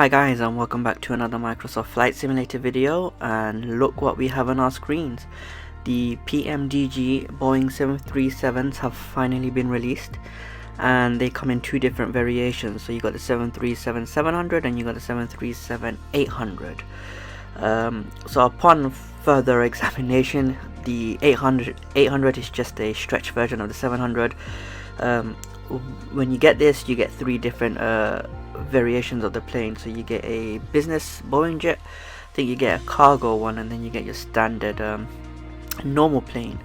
Hi guys, and welcome back to another Microsoft Flight Simulator video. And look what we have on our screens. The PMDG Boeing 737s have finally been released, and they come in two different variations. So you got the 737-700 and you got the 737-800. So upon further examination, the 800 is just a stretch version of the 700. When you get this, you get three different variations of the plane. So you get a business Boeing jet, I think you get a cargo one, and then you get your standard normal plane.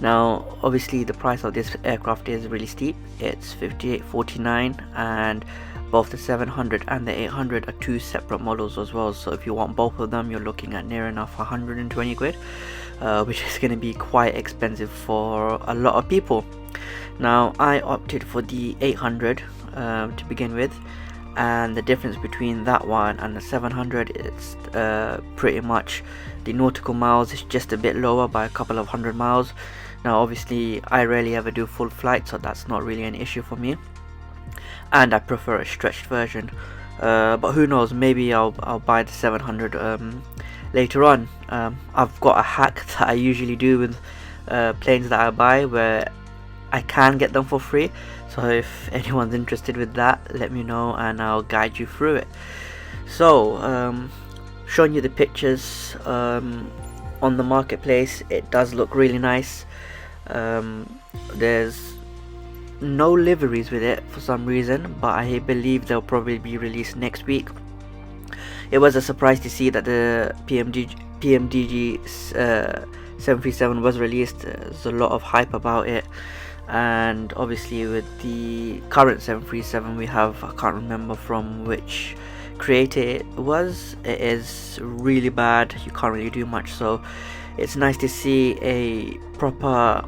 Now obviously the price of this aircraft is really steep. It's $58.49, and both the 700 and the 800 are two separate models as well. So if you want both of them, you're looking at near enough 120 quid, which is going to be quite expensive for a lot of people. Now I opted for the 800 to begin with, and the difference between that one and the 700 is pretty much the nautical miles is just a bit lower by a couple of hundred miles. Now obviously I rarely ever do full flight, so that's not really an issue for me, and I prefer a stretched version, but who knows, maybe I'll buy the 700 later on. I've got a hack that I usually do with planes that I buy, where I can get them for free. So if anyone's interested with that, let me know and I'll guide you through it. So showing you the pictures on the marketplace, it does look really nice. There's no liveries with it for some reason, but I believe they'll probably be released next week. It was a surprise to see that the PMDG 737 was released. There's a lot of hype about it, and obviously with the current 737 we have, I can't remember from which creator it was, it is really bad. You can't really do much, so it's nice to see a proper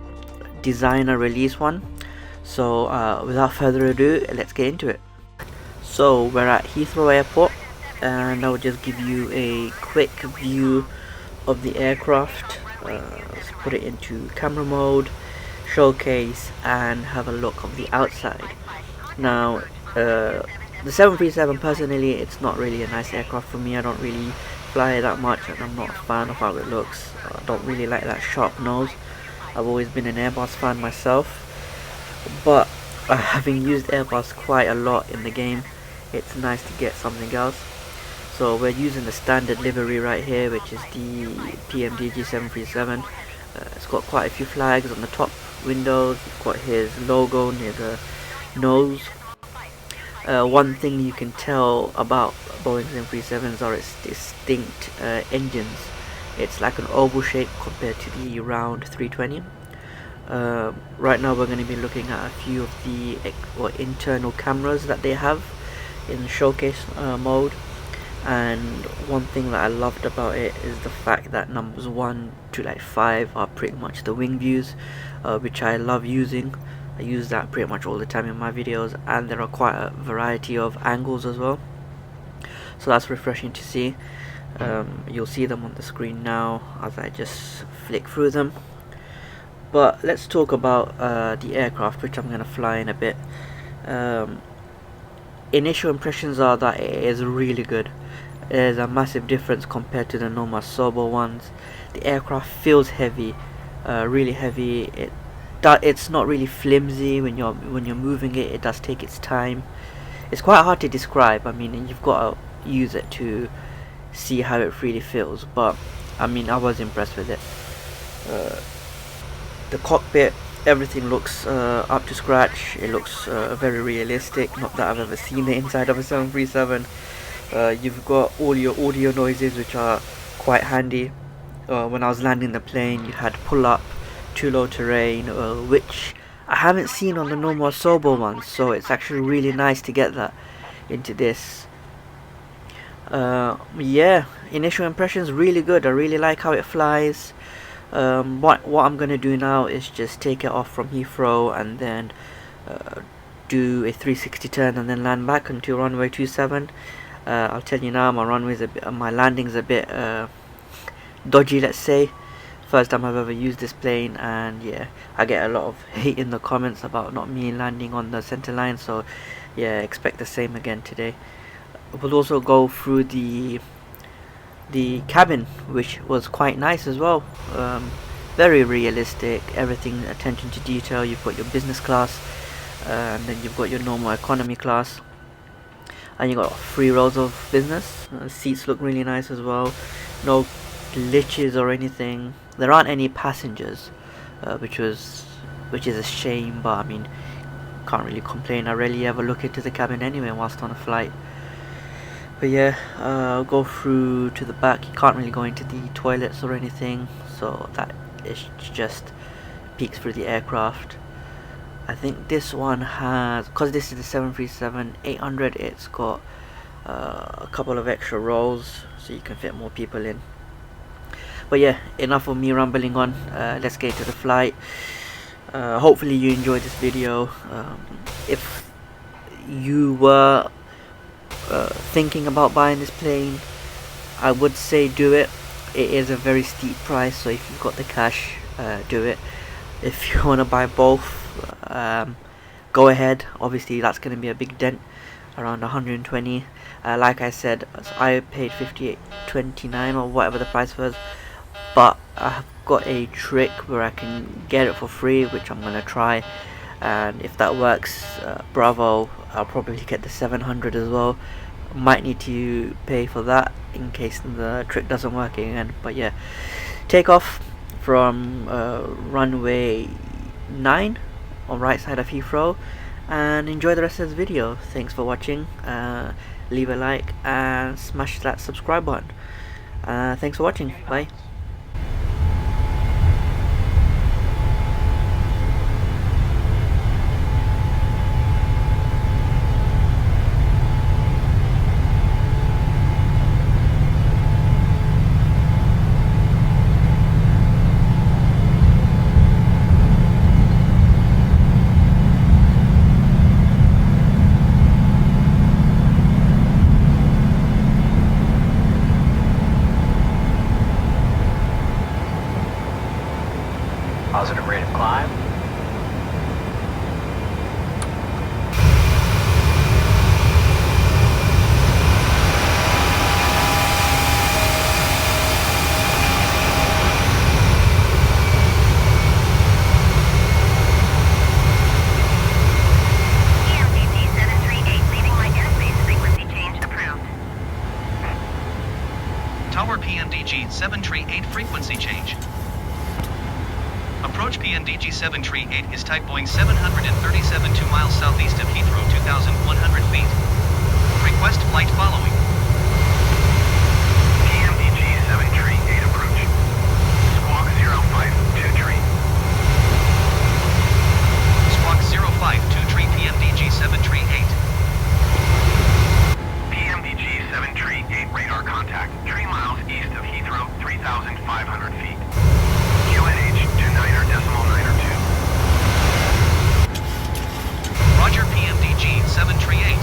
designer release one. So without further ado, let's get into it. So we're at Heathrow Airport, and I'll just give you a quick view of the aircraft. Let's put it into camera mode, showcase, and have a look of the outside. Now the 737, personally, it's not really a nice aircraft for me. I don't really fly it that much, and I'm not a fan of how it looks. I don't really like that sharp nose. I've always been an Airbus fan myself, but having used Airbus quite a lot in the game, it's nice to get something else. So we're using the standard livery right here, which is the PMDG 737. It's got quite a few flags on the top windows. It's got his logo near the nose. One thing you can tell about Boeing 737s are its distinct engines. It's like an oval shape compared to the round 320. Right now we're going to be looking at a few of the internal cameras that they have in showcase mode. And one thing that I loved about it is the fact that numbers 1 to like 5 are pretty much the wing views, which I love using. I use that pretty much all the time in my videos, and there are quite a variety of angles as well, so that's refreshing to see. You'll see them on the screen now as I just flick through them. But let's talk about the aircraft, which I'm going to fly in a bit. Initial impressions are that it is really good. There's a massive difference compared to the normal Sobo ones. The aircraft feels heavy, really heavy. It's not really flimsy when you're moving it. It does take its time. It's quite hard to describe. I mean, you've got to use it to see how it really feels. But I mean, I was impressed with it. The cockpit, everything looks up to scratch. It looks very realistic. Not that I've ever seen the inside of a 737. You've got all your audio noises, which are quite handy. When I was landing the plane, you had pull up, too low terrain, which I haven't seen on the normal Sobo ones, so it's actually really nice to get that into this. Yeah, initial impressions really good. I really like how it flies. What I'm gonna do now is just take it off from Heathrow and then do a 360 turn and then land back onto runway 27. I'll tell you now, my landing's a bit dodgy, let's say. First time I've ever used this plane, and yeah, I get a lot of hate in the comments about not me landing on the center line, so yeah, expect the same again today. we'll also go through the cabin, which was quite nice as well. Very realistic, everything, attention to detail. You've got your business class, and then you've got your normal economy class, and you got 3 rows of business. Seats look really nice as well. No glitches or anything. There aren't any passengers, which is a shame. But I mean, can't really complain. I rarely ever look into the cabin anyway whilst on a flight. But yeah, I'll go through to the back. You can't really go into the toilets or anything, so that is just peeks through the aircraft. I think this one has, because this is the 737-800, it's got a couple of extra rows so you can fit more people in. But yeah, enough of me rambling on. Let's get to the flight. Hopefully you enjoyed this video. If you were thinking about buying this plane, I would say do it. It is a very steep price, so if you've got the cash, do it. If you want to buy both, go ahead. Obviously that's going to be a big dent, around 120. Like I said, I paid 58.29 or whatever the price was, but I've got a trick where I can get it for free, which I'm going to try, and if that works, bravo. I'll probably get the 700 as well. Might need to pay for that in case the trick doesn't work again. But yeah, take off from runway 9 on right side of Heathrow, and enjoy the rest of this video. Thanks for watching. Leave a like and smash that subscribe button. Thanks for watching. Bye. Positive rate of climb. PMDG 738, leaving my airspace, frequency change approved. Tower PMDG 738 frequency change. Approach PMDG 738 is type Boeing 737 2 miles southeast of Heathrow, 2,100 feet. Request flight following. PMDG 738 approach. Squawk 0523. Squawk 0523 PMDG 738. PMDG 738 radar contact. 3 miles east of Heathrow, 3,500 feet. QNH 29.902. Roger PMDG 738.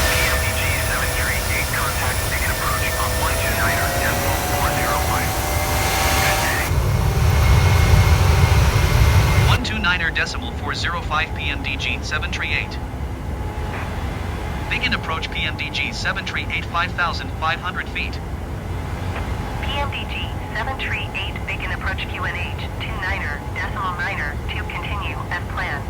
PMDG 738 contact taking approach on 129.405. Good day. 129.405 PMDG 738. Begin approach PMDG 738 5,500 feet. PMDG 738, begin approach QNH 29er, decimal 9er, to continue as planned.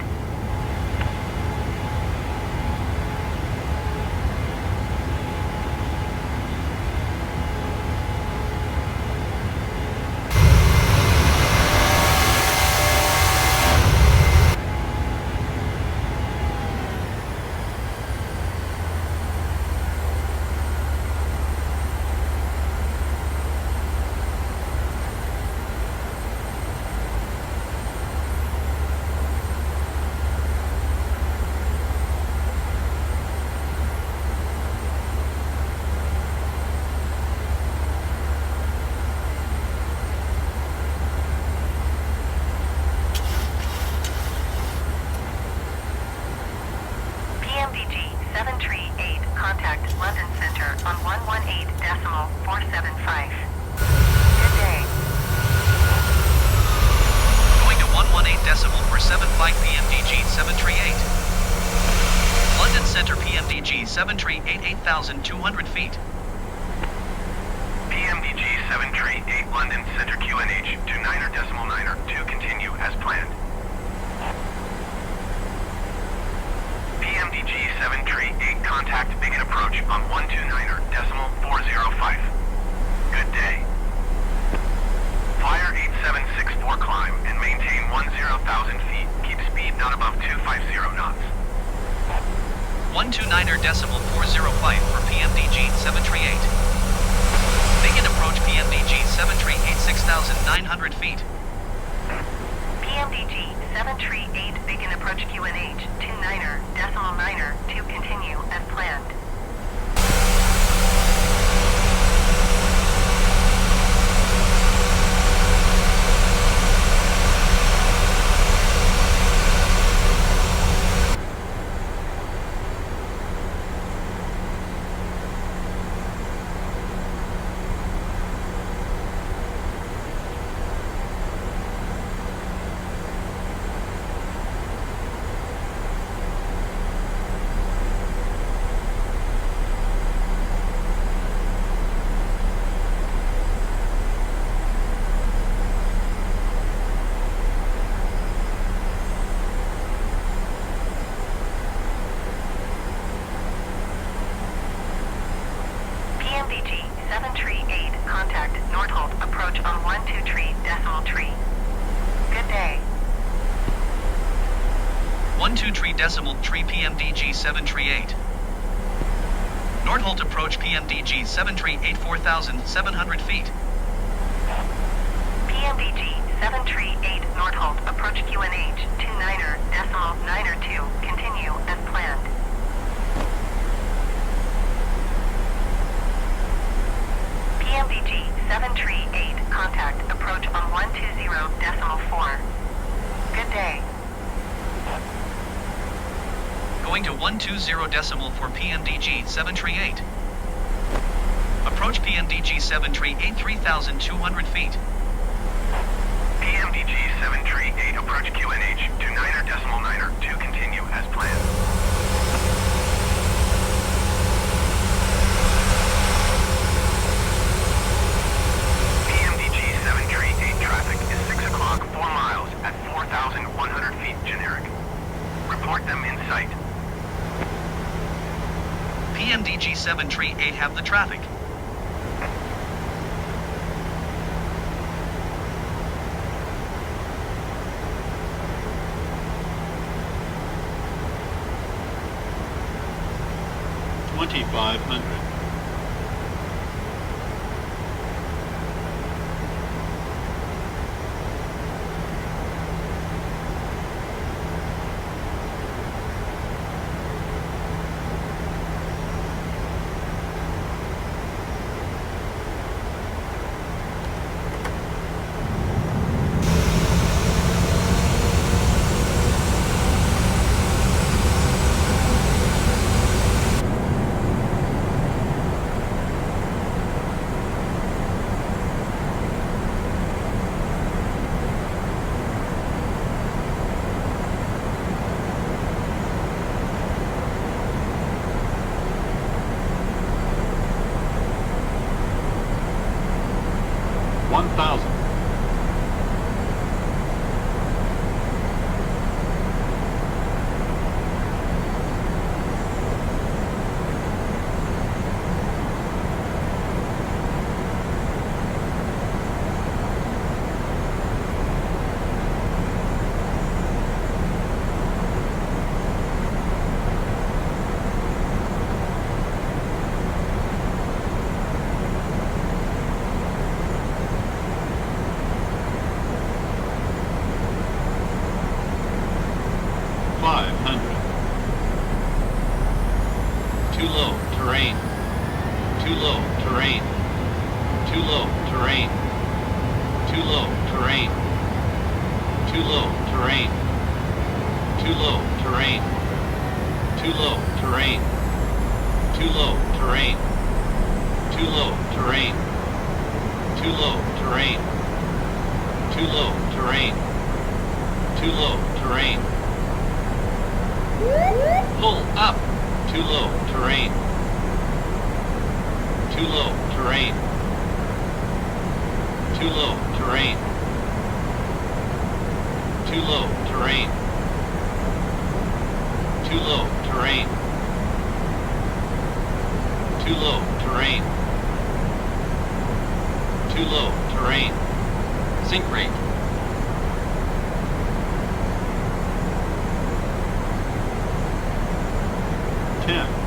on 118.475. Good day. Going to 118.475 PMDG 738. London Center PMDG 738 8,200 feet. PMDG 738 London Center QNH 29er.9er to continue as planned. PMDG 738 contact begin approach on 129er.405. Good day. Flyer 8764 climb and maintain 10,000 feet. Keep speed not above 250 knots. 129er.405 for PMDG 738. Begin approach PMDG 738 6,900 feet. PMDG 738 begin approach QNH 29er.9er to continue as planned. PMDG 738 contact Nordholt approach on 123.3. Good day. 123.3 PMDG 738. Nordholt approach PMDG 738 4,700 feet. PMDG 738 Nordholt approach QNH 29er.9er to continue as planned. PMDG 738 contact approach on 120.4. Good day. Going to 120.4 PMDG 738. Approach PMDG 738 3,200 feet. PMDG 738 approach QNH 29er.9er to continue as planned. PMDG 738 traffic is 6 o'clock 4 miles at 4,100 feet generic. Report them in sight. PMDG 738 have the traffic. $2,500. Too low, terrain. Too low, terrain. Too low, terrain. Too low, terrain. Too low, terrain. Too low, terrain. Too low, terrain. Too low, terrain. Too low. Terrain. Too low. Terrain. Too low. Terrain. Too low. Terrain. Pull up. Too low. Terrain. Too low. Terrain. Too low. Terrain. Too low. Terrain. Too low. Terrain. Too low. Terrain. Too low. Terrain. Sink rate. Ten.